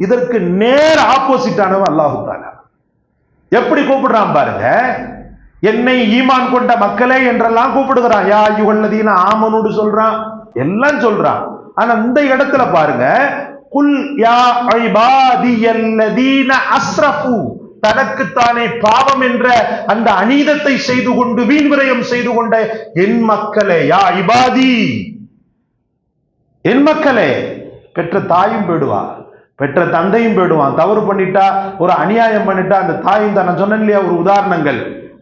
இதற்கு நேர் ஆப்போசிட்டானவன் அல்லாஹு தஆலா. எப்படி கூப்பிடுறான் பாருங்க, என்னை ஈமான் கொண்ட மக்களே என்றெல்லாம் கூப்பிடுகிறான். யா அய்யுஹல்லதீன ஆமனூன்னு சொல்றான், எல்லாம் சொல்றான். ஆனா இந்த இடத்துல பாருங்க, குல் யா இபாதியல்லதீன அஸ்ரஃபு, தனக்குத்தானே பாவம் என்ற அந்த அநீதத்தை செய்து கொண்டு வீண் விரயம் செய்து கொண்ட என் மக்களே, யா இபாதி, என் மக்களே. பெற்ற தாயும் போயிடுவா, பெற்ற தந்தையும் போயிடுவான். தவறு பண்ணிட்டா, ஒரு அநியாயம் பண்ணிட்டா அந்த தாயும் தான். நான் சொன்னேன் இல்லையா ஒரு உதாரணங்கள்,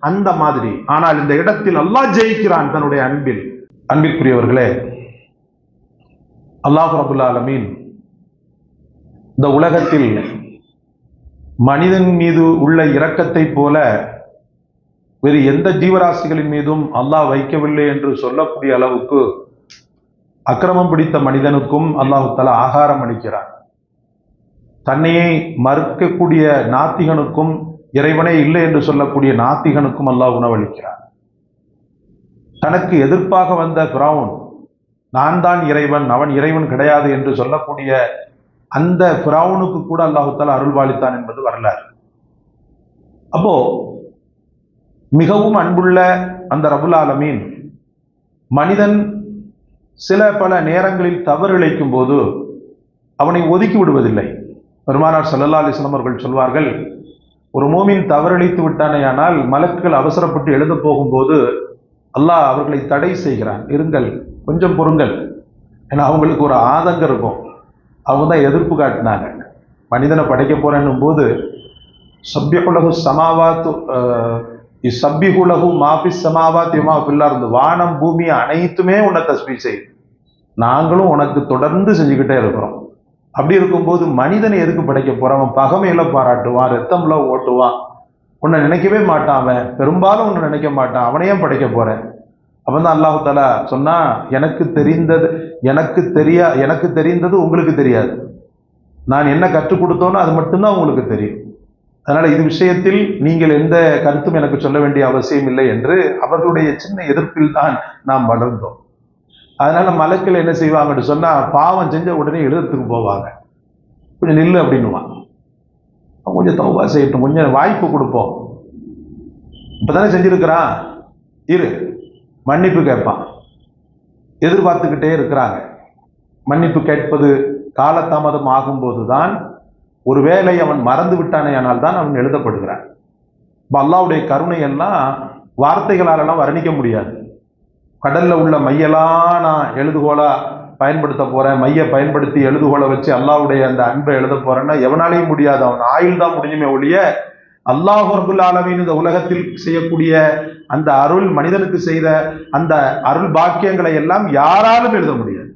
அந்த மாதிரி. ஆனால் இந்த இடத்தில் அல்லாஹ் ஜெயிக்கிறான் தன்னுடைய அன்பில். அன்பிற்குரியவர்களே, அல்லாஹ் ரப்பல் ஆலமீன் இந்த உலகத்தில் மனிதன் மீது உள்ள இரக்கத்தை போல வேறு எந்த ஜீவராசிகளின் மீதும் அல்லாஹ் வைக்கவில்லை என்று சொல்லக்கூடிய அளவுக்கு அக்கிரமம் பிடித்த மனிதனுக்கும் அல்லாஹு தஆலா ஆகாரம் அளிக்கிறான். தன்னையே மறுக்கக்கூடிய நாத்திகனுக்கும், இறைவனே இல்லை என்று சொல்லக்கூடிய நாத்திகனுக்கும் அல்லாஹ் உணவளிக்கிறான். தனக்கு எதிர்ப்பாக வந்த ஃபிரௌன், நான் தான் இறைவன், அவன் இறைவன் கிடையாது என்று சொல்லக்கூடிய அந்த ஃபிரௌனுக்கு கூட அல்லாஹு தஆலா அருள்வாளித்தான் என்பது வரலாறு. அப்போ மிகவும் அன்புள்ள அந்த ரப்புல் ஆலமீன் மனிதன் சில பல நேரங்களில் தவறு இழைக்கும் போது அவனை ஒதுக்கி விடுவதில்லை. பெருமானார் ஸல்லல்லாஹு அலைஹி வஸல்லம் அவர்கள் சொல்வார்கள், ஒரு மூமின் தவறளித்து விட்டானேயானால் மலக்குகள் அவசரப்பட்டு எழுத போகும்போது அல்லாஹ் அவர்களை தடை செய்கிறான். இருங்கள், கொஞ்சம் பொறுங்கள். ஏன்னா அவங்களுக்கு ஒரு ஆதங்கம் இருக்கும். அவங்க தான் எதிர்ப்பு காட்டினாங்க. மனிதனை படைக்க போறேன்னும் போது சப்யகுலகு சமாவாத்து சப்பிகுலகு மாஃபிஸ் சமாவாத் யமா ஃபில் அர்த், வானம் பூமி அனைத்துமே உன்னை தஸ்பீஹ் செய்யுது, நாங்களும் உனக்கு தொடர்ந்து செஞ்சுக்கிட்டே இருக்கிறோம். அப்படி இருக்கும்போது மனிதனை எதுக்கு படைக்க போறான்? அவன் பகைமையில பாராட்டுவான், ரத்தம்ல ஓட்டுவான், உன்னை நினைக்கவே மாட்டான், அவன் பெரும்பாலும் உன்னை நினைக்க மாட்டான், அவனையும் படைக்க போறேன். அப்பதான் அல்லாஹு தஆலா சொன்னா, எனக்கு தெரிந்தது உங்களுக்கு தெரியாது, நான் என்ன கற்றுக் கொடுத்தோனோ அது மட்டும்தான் உங்களுக்கு தெரியும். அதனால இது விஷயத்தில் நீங்கள் எந்த கருத்தும் எனக்கு சொல்ல வேண்டிய அவசியம் இல்லை என்று அவர்களுடைய சின்ன எதிர்ப்பில் தான் நாம் வளர்ந்தோம். அதனால மலக்கள் என்ன செய்வாங்கன்னு சொன்னா, பாவம் செஞ்ச உடனே எழுதத்துக்கு போவாங்க. கொஞ்சம் நில்லு அப்படின்னுவான், கொஞ்சம் தௌபா செய்யட்டும், கொஞ்சம் வாய்ப்பு கொடுப்போம், இப்பதானே செஞ்சிருக்கிறான், இரு, மன்னிப்பு கேட்பான். எதிர்பார்த்துக்கிட்டே இருக்கிறாங்க. மன்னிப்பு கேட்பது காலதாமதம் ஆகும்போதுதான், ஒருவேளை அவன் மறந்து விட்டானே ஆனால் தான் அவன் எழுதப்படுகிறான். அல்லாஹ்வுடைய கருணை எல்லாம் வார்த்தைகளாலெல்லாம் வர்ணிக்க முடியாது. கடல்ல உள்ள மையெல்லாம் நான் எழுதுகோலா பயன்படுத்த போறேன், மைய பயன்படுத்தி எழுதுகோலை வச்சு அல்லாஹ்வுடைய அந்த அன்பை எழுத போறேன்னா எவனாலையும் முடியாது. அவன் ஆயுள் தான் முடிஞ்சுமே ஒழிய அல்லாஹ் ரப்புல் ஆலமீன் இந்த உலகத்தில் செய்யக்கூடிய அந்த அருள், மனிதனுக்கு செய்த அந்த அருள் பாக்கியங்களை எல்லாம் யாராலும் எழுத முடியாது.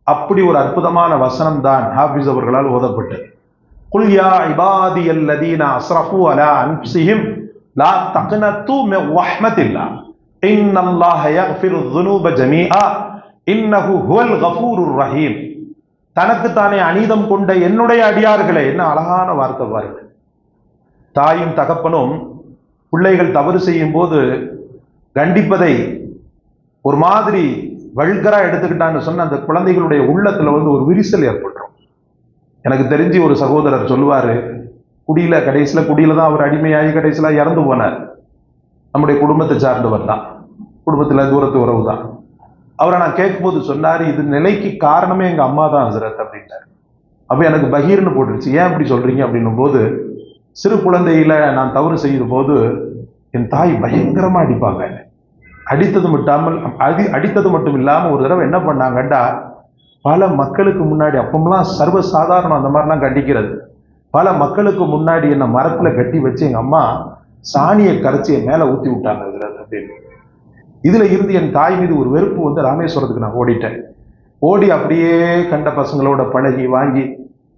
அப்படி ஒரு அற்புதமான வசனம் தான் ஹாஃபிஸ் அவர்களால் ஓதப்பட்டது. குல் யா இபாதியல்லதீன அஸ்ரஃபு அலா அன்ஃபுஸிஹிம் லா தக்னது மின் ரஹ்மத்தில்லாஹ் இன்னல்லாஹ யக்ஃபிரு ذுனூப ஜமீஆ இன்னஹு ஹுவல் கஃபூருர் ரஹீம். தனக்குத்தானே அநீதம் கொண்ட என்னுடைய அடியார்களே, என்ன அழகான வார்த்தை பாருங்கள். தாயும் தகப்பனும் பிள்ளைகள் தவறு செய்யும் போது கண்டிப்பதை ஒரு மாதிரி வல்கரா எடுத்துக்கிட்டான்னு சொன்ன அந்த குழந்தைகளுடைய உள்ளத்துல ஒரு விரிசல் ஏற்பட்டுரும். எனக்கு தெரிஞ்சு ஒரு சகோதரர் சொல்லுவாரு, கடைசியில குடியில தான் அவர் அடிமையாகி கடைசியில இறந்து போனார். நம்முடைய குடும்பத்தை சார்ந்தவர் தான், குடும்பத்துல தூரத்து உறவு தான். அவரை நான் கேட்கும்போது சொன்னாரு, இது நிலைக்கு காரணமே எங்க அம்மா தான் ஹசரத் அப்படின்னாரு. அப்ப எனக்கு பகீர்னு போட்டுருச்சு. ஏன் அப்படி சொல்றீங்க அப்படின்னும் போது, சிறு குழந்தையில நான் தவறு செய்யும் போது என் தாய் பயங்கரமா அடிப்பாங்க. அடித்தது மட்டும் இல்லாம ஒரு தடவை என்ன பண்ணாங்கண்டா, பல மக்களுக்கு முன்னாடி, அப்பமெல்லாம் சர்வ சாதாரணம் அந்த மாதிரிலாம் கண்டிக்கிறது, பல மக்களுக்கு முன்னாடி என்ன மரத்துல கட்டி வச்சு எங்க அம்மா சாணியை கரைச்சி என் மேல ஊத்தி விட்டாங்க அப்படின்னு. இதுல இருந்து என் தாய் மீது ஒரு வெறுப்பு ராமேஸ்வரத்துக்கு நான் ஓடிட்டேன். ஓடி அப்படியே கண்ட பசங்களோட பழகி வாங்கி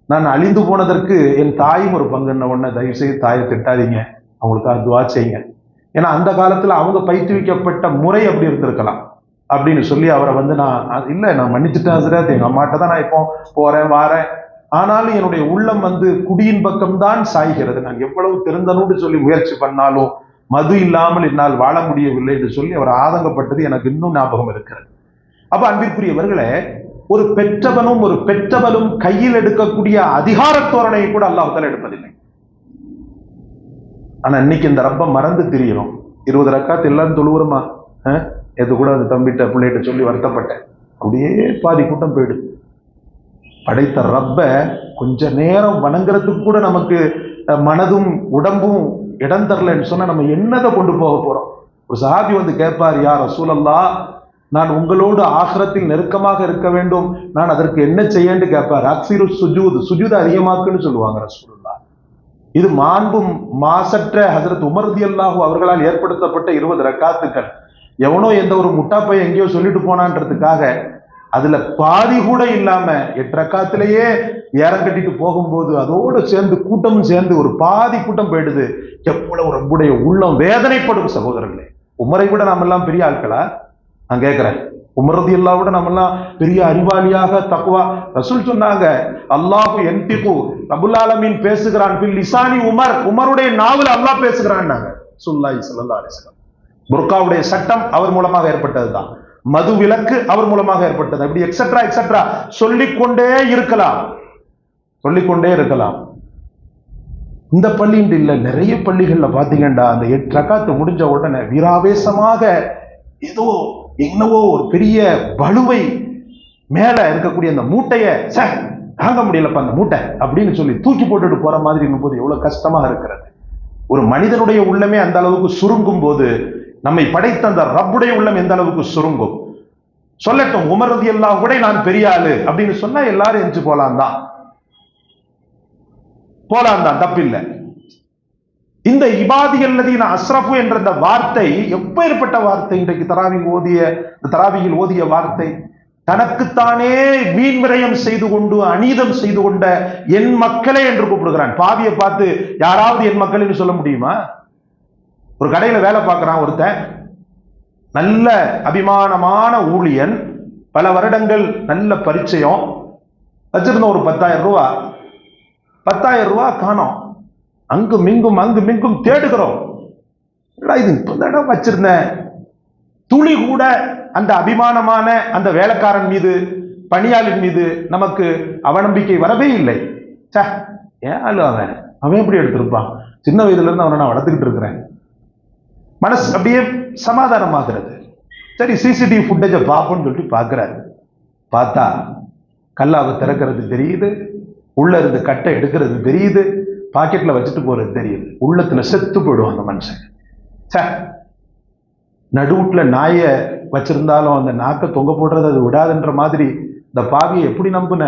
நான் அழிந்து போனதற்கு என் தாயும் ஒரு பங்குன்ன உடனே, தயவு செய்து தாயை திட்டாதீங்க, அவங்களுக்காக துவா செய்யுங்க. ஏன்னா அந்த காலத்துல அவங்க பயிற்றுவிக்கப்பட்ட முறை அப்படி இருந்திருக்கலாம் அப்படின்னு சொல்லி அவரை நான் மன்னிச்சுட்டேன், எங்க அம்மாட்ட தான் நான் இப்போ போறேன் வாரேன், ஆனாலும் என்னுடைய உள்ளம் குடியின் பக்கம்தான் சாய்கிறது. நான் எவ்வளவு திருந்தணும்னு சொல்லி முயற்சி பண்ணாலும் மது இல்லாமல் என்னால் வாழ முடியவில்லை என்று சொல்லி அவர் ஆதங்கப்பட்டது எனக்கு இன்னும் ஞாபகம் இருக்கிறது. அப்ப அன்பிற்குரியவர்களே, ஒரு பெற்றவனும் ஒரு பெற்றவளும் கையில் எடுக்கக்கூடிய அதிகார தோரணையை கூட அல்லாஹ்தால எடுப்பதில்லை. ஆனா இன்னைக்கு இந்த ரப்ப மறந்து திரியிறோம். 20 ரக்காத் எல்லாரும் தொழுவுறோமா? எது கூட அந்த தம்பிட்ட பிள்ளைகிட்ட சொல்லி வருத்தப்பட்டேன். அப்படியே பாதி கூட்டம் போயிடுது. படைத்த ரப்ப கொஞ்ச நேரம் வணங்குறதுக்கு கூட நமக்கு மனதும் உடம்பும் இடம் தரலன்னு சொன்னா நம்ம என்னதை கொண்டு போக போறோம்? ஒரு சஹாபி வந்து கேட்பார், யா ரசூலல்லாஹ், நான் உங்களோடு ஆகிரத்தில் நெருக்கமாக இருக்க வேண்டும், நான் அதற்கு என்ன செய்யன்னு கேட்பார். அக்ஸிரு சுஜூத், சுஜூத் அதிகமாக்குன்னு சொல்லுவாங்க ரசூலுல்லாஹ். இது மாண்பும் மாசற்ற ஹஜரத் உமர் ரலியல்லாஹு அவர்களால் ஏற்படுத்தப்பட்ட 20 ரக்காத்துக்கள். எவனோ எந்த ஒரு முட்டாப்பை எங்கேயோ சொல்லிட்டு போனான்றதுக்காக அதுல பாதி கூட இல்லாம 8 ரக்காத்திலேயே ஏறம் கட்டிட்டு போகும்போது அதோடு சேர்ந்து கூட்டமும் சேர்ந்து ஒரு பாதி கூட்டம் போயிடுது. எவ்வளவு நம்முடைய உள்ளம் வேதனைப்படும் சகோதரர்களே. உமரை விட நாம எல்லாம் பெரிய ஆட்களா? நான் கேட்கிறேன், உமர் ரலியல்லாஹு விட நம்ம எல்லாம் பெரிய அறிவாளியாக தக்வா? ரசூல் சொன்னாங்க, அல்லாஹு யன்திகு, ரப்புல் ஆலமீன் பேசுகிறான், பில் லிசானி உமர், உமருடைய நாவில் அல்லாஹ் பேசுகிறான்னாங்க ஸல்லல்லாஹு அலைஹி வஸல்லம். புர்காவுடைய சட்டம் அவர் மூலமாக ஏற்பட்டதுதான். மது விலக்கு அவர் மூலமாக ஏற்பட்டது. அப்படி எக்ஸெட்ரா எக்ஸெட்ரா சொல்லிக்கொண்டே இருக்கலாம், சொல்லிக்கொண்டே இருக்கலாம். இந்த பள்ளின்னு இல்ல, நிறைய பள்ளிகள்ல பாத்தீங்கன்னா அந்த 8 ரக்காத்து முடிஞ்ச உடனே வீராவேசமாக ஏதோ என்னவோ ஒரு பெரிய பலுவை மேல இருக்கக்கூடிய அந்த மூட்டைய தாங்க முடியலப்பா அந்த மூட்டை அப்படின்னு சொல்லி தூக்கி போட்டுட்டு போற மாதிரி இருக்கும்போது எவ்வளவு கஷ்டமாக இருக்கிறது. ஒரு மனிதனுடைய உள்ளமே அந்த அளவுக்கு சுருங்கும் போது நம்மை படைத்த அந்த ரப்புடைய உள்ளம் எந்த அளவுக்கு சுருங்கும்? சொல்லட்டும், உமர் ரலியல்லாஹு கூட நான் பெரிய ஆளு அப்படின்னு சொன்னா எல்லாரும் எஞ்சி போலாம் தான், தப்பில்லை. இந்த இபாதியல்லதீன அஸ்ரஃபு என்ற இந்த வார்த்தை எப்பேற்பட்ட வார்த்தை! இன்றைக்கு தராவியில் ஓதிய வார்த்தை. தனக்குத்தானே வீண் விரயம் செய்து கொண்டு அநீதம் செய்து கொண்ட என் மக்களே என்று கூப்பிடுகிறான். பாவியை பார்த்து யாராவது என் மக்கள் சொல்ல முடியுமா? ஒரு கடையில வேலை பார்க்கிறான் ஒருத்தன், நல்ல அபிமானமான ஊழியன், பல வருடங்கள் நல்ல பரிச்சயம், வச்சிருந்த ஒரு 10,000 ரூபாய், 10,000 ரூபாய் காணோம். அங்கு மிங்கும் தேடுகிறோம். இது இப்பதான் வச்சிருந்தேன். துளி கூட அந்த அபிமானமான அந்த வேலைக்காரன் மீது, பணியாளின் மீது நமக்கு அவநம்பிக்கை வரவே இல்லை. ஏன் அவன் எப்படி எடுத்திருப்பான்? சின்ன வயதுல இருந்து அவனை நான் வளர்த்துக்கிட்டு இருக்கிறேன். மனசு அப்படியே சமாதானமாகிறது. சரி, சிசிடிவி ஃபுட்டேஜை பார்ப்போம்னு சொல்லிட்டு பார்க்கிறாரு. பார்த்தா கல்லாவை திறக்கிறது தெரியுது, உள்ள இருந்து கட்டை எடுக்கிறது தெரியுது, பாக்கெட்ல வச்சுட்டு போறது தெரியுது. உள்ளத்துல செத்து போயிடும் அந்த மனுஷன். நடுவுட்ல நாய வச்சிருந்தாலும் அந்த நாக்கை தொங்க போடுறது அது விடாதுன்ற மாதிரி இந்த பாவியை எப்படி நம்புன?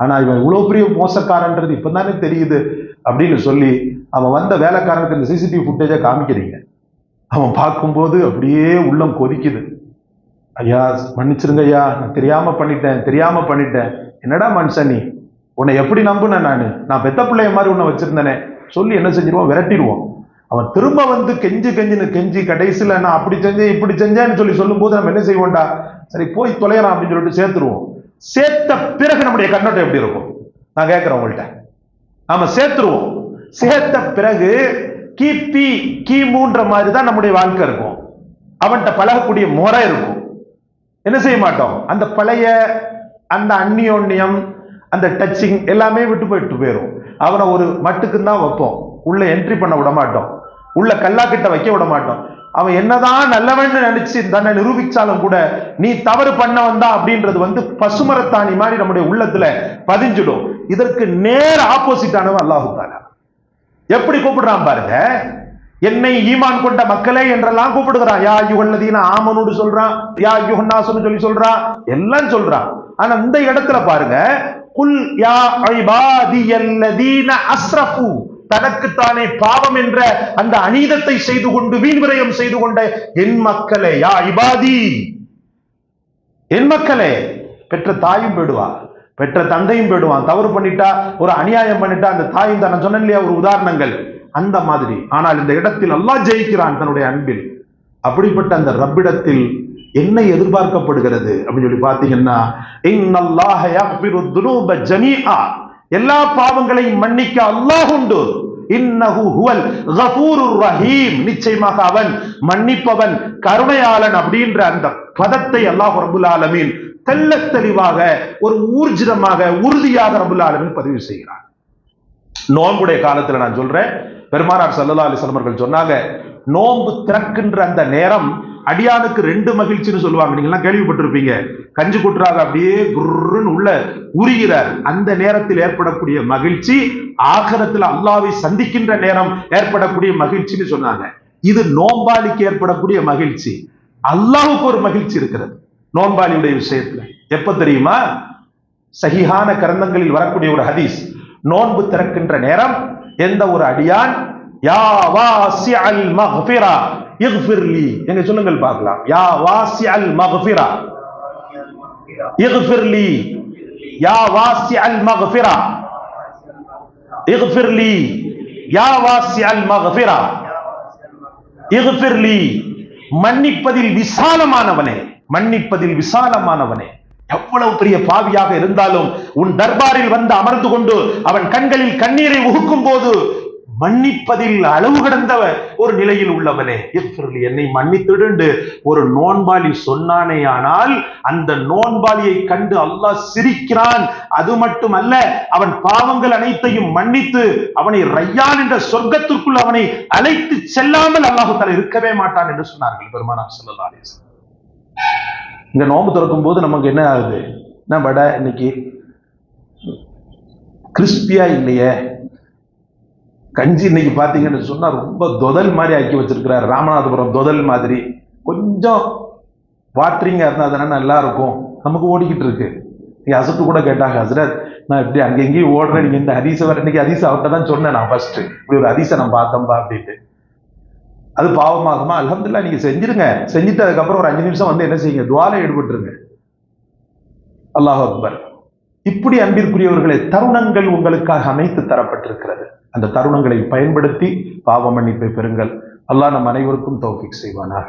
ஆனா இவன் இவ்வளவு பெரிய மோசக்காரன்றது இப்பதானே தெரியுது அப்படின்னு சொல்லி அவன் வந்த வேலைக்காரனுக்கு இந்த சிசிடிவி ஃபுட்டேஜை காமிக்கிறீங்க. அவன் பார்க்கும்போது அப்படியே உள்ளம் கொதிக்குது. ஐயா மன்னிச்சிருங்க ஐயா, நான் தெரியாம பண்ணிட்டேன். என்னடா மனுஷன் நீ, உன்னை எப்படி நம்புனேன்? நான் பெத்த பிள்ளைய மாதிரி உன்னை வச்சிருந்தேனே சொல்லி என்ன செஞ்சிருவோம்? விரட்டிடுவோம். அவன் திரும்ப வந்து கெஞ்சி கடைசியில நான் அப்படி செஞ்சேன் இப்படி செஞ்சேன்னு சொல்லி சொல்லும் போது நம்ம என்ன செய்வோம்டா, சரி போய் தொலையலாம் அப்படின்னு சொல்லிட்டு சேர்த்துருவோம். சேர்த்த பிறகு நம்முடைய கண்ணோட்டம் எப்படி இருக்கும்? நான் கேட்கிறேன் உங்கள்கிட்ட. நாம சேர்த்துருவோம். சேர்த்த பிறகு கிமுன்ற மாதிரி தான் நம்முடைய வாழ்க்கை இருக்கும். அவன்கிட்ட பழகக்கூடிய முறை இருக்கும். என்ன செய்ய மாட்டோம்? அந்த பழைய அந்த அந்நியோன்யம், அந்த டச்சிங் எல்லாமே விட்டு போயிடும். அவனை ஒரு மட்டுக்கு தான் வைப்போம், உள்ள என்ட்ரி பண்ண விட மாட்டோம், உள்ள கல்லாக்கிட்ட வைக்க விட மாட்டோம். அவன் என்னதான் நல்லவன் நினைச்சு தன்னை நிரூபிச்சாலும் கூட நீ தவறு பண்ண வந்தா அப்படின்றது பசுமரத்தாணி மாதிரி நம்முடைய உள்ளத்துல பதிஞ்சிடும். இதற்கு நேர் ஆப்போசிட்டானவன் அல்லாஹ் தஆலா. எப்படி கூப்பிடுறான் பாருங்க, என்னை ஈமான் கொண்ட மக்களே என்றெல்லாம் கூப்பிடுகிறான். யா அய்யுஹல்லதீன ஆமனூன்னு சொல்றான், யா அய்யுஹன்னாஸ்னு சொல்லி சொல்றான், எல்லாம் சொல்றான். ஆனா இந்த இடத்துல பாருங்க, குல் யா இபாதியல்லதீன அஸ்ரஃபு, தனக்குத்தானே பாவம் என்ற அந்த அநீதத்தை செய்து கொண்டு வீண் விரயம் செய்து கொண்ட என் மக்களே, யா இபாதி, என் மக்களே. பெற்ற தாயும் போயிடுவா, பெற்ற தந்தையும் போயிடுவான். தவறு பண்ணிட்டா, ஒரு அநியாயம் பண்ணிட்டா அந்த தாயும் தான். நான் சொன்னேன் இல்லையா ஒரு உதாரணங்கள் அந்த மாதிரி. ஆனால் இந்த இடத்தில் அல்லாஹ் ஜெயிக்கிறான் தன்னுடைய அன்பில். அப்படிப்பட்ட அந்த ரப்பிடத்தில் என்ன எதிர்பார்க்கப்படுகிறது அப்படின்னு சொல்லி பாத்தீங்கன்னா, இன்னல்லாஹ யக்ஃபிரு துனூப ஜமீஆ, எல்லா பாவங்களையும் மன்னிக்க அல்லாஹ் உண்டு. இன்னஹு ஹுவல் கஃபூருர் ரஹீம், நிச்சயமாக அவன் மன்னிப்பவன் கருணையாளன் அப்படின்ற அந்த பதத்தை அல்லாஹ் ரப்பல் ஆலமீன் தெள்ளத் தெளிவாக ஒரு ஊர்ஜிதமாக உறுதியாக ரப்பல் ஆலமீன் பதிவு செய்கிறார். நோன்புடைய காலத்துல நான் சொல்றேன், பெருமானார் ஸல்லல்லாஹு அலைஹி வஸல்லம் அவர்கள் சொன்னாங்க, நோன்பு திறக்கின்ற அந்த நேரம் அடியானுக்கு ரெண்டு மகிழ்ச்சின்னு சொல்லுவாங்க. நீங்க எல்லாம் கேள்விப்பட்டிருப்பீங்க. கஞ்சி குற்றாக அப்படியே குர்ருன்னு உள்ள உரிகிறார். அந்த நேரத்தில் ஏற்படக்கூடிய மகிழ்ச்சி ஆகிரத்தில் அல்லாஹ்வை சந்திக்கின்ற நேரம் ஏற்படக்கூடிய மகிழ்ச்சின்னு சொன்னாங்க. இது நோன்பாளிக்கு ஏற்படக்கூடிய மகிழ்ச்சி. அல்லாஹ்வுக்கு ஒரு மகிழ்ச்சி இருக்கிறது நோன்பாளியுடைய விஷயத்துல. எப்ப தெரியுமா? சஹீஹான கிரந்தங்களில் வரக்கூடிய ஒரு ஹதீஸ், நோன்பு திறக்கின்ற நேரம் எந்த ஒரு அடியான் யா வாசிஅல் மக்ஃபிரா இக்ஃபிர்லி, எங்க சொல்லுங்கள் பார்க்கலாம், யா வாசிஅல் மக்ஃபிரா இக்ஃபிர்லி, யா வாசிஅல் மக்ஃபிரா இக்ஃபிர்லி, யா வாசிஅல் மக்ஃபிரா இக்ஃபிர்லி, மன்னிப்பதில் விசாலமானவனே, மன்னிப்பதில் விசாலமானவனே. எவ்வளவு பெரிய பாவியாக இருந்தாலும் உன் தர்பாரில் வந்து அமர்ந்து கொண்டு அவன் கண்களில் கண்ணீரை உகுக்கும் போது மன்னிப்பதில் அளவு கடந்த ஒரு நிலையில் உள்ளவனே, என்னை மன்னித்துடு ஒரு நோன்பாளி சொன்னானேயானால் அந்த நோன்பாளியை கண்டு அல்லாஹ் சிரிக்கிறான். அது மட்டுமல்ல, அவன் பாவங்கள் அனைத்தையும் மன்னித்து அவனை ரையான் என்ற சொர்க்கத்திற்குள் அவனை அழைத்து செல்லாமல் அல்லாஹ் தஆலா இருக்கவே மாட்டான் என்று சொன்னார்கள் பெருமானார் ஸல்லல்லாஹு அலைஹி வஸல்லம். இங்க நோன்பு திறக்கும் போது நமக்கு என்ன ஆகுது? நம்ம இன்னைக்கு கிறிஸ்பியா இல்லையே, கஞ்சி இன்னைக்கு பாத்தீங்கன்னு சொன்னா ரொம்ப தொதல் மாதிரி ஆக்கி வச்சிருக்கிறார். ராமநாதபுரம் தொதல் மாதிரி கொஞ்சம் வாட்டரிங்கா இருந்தா தானே நல்லா இருக்கும். நமக்கு ஓடிக்கிட்டு இருக்கு. நீங்க அசத்து கூட கேட்டாங்க, ஹஸ்ரத் நான் இப்படி அங்கெங்கேயும் ஓடுறேன், நீங்க இந்த ஹதீஸை வர, இன்னைக்கு ஹதீஸ் அவர்கிட்ட தான் சொன்னேன் நான் ஃபர்ஸ்ட், இப்படி ஒரு ஹதீஸை நான் பார்த்தம்பா அப்படின்ட்டு. அது பாவமாகுமா? அல்ஹம்துலில்லாஹ், நீங்க செஞ்சிருங்க. செஞ்சுட்டு அதுக்கப்புறம் ஒரு 5 நிமிஷம் வந்து என்ன செய்யுங்க, துஆல ஈடுபட்டுருங்க. அல்லாஹ் அக்பர். இப்படி அன்பிற்குரியவர்களே, தருணங்கள் உங்களுக்காக அமைத்து தரப்பட்டிருக்கிறது. அந்த தருணங்களை பயன்படுத்தி பாவ மன்னிப்பை பெறுங்கள். அல்லாஹ் நம் அனைவருக்கும் தௌஃபீக் செய்வானாக.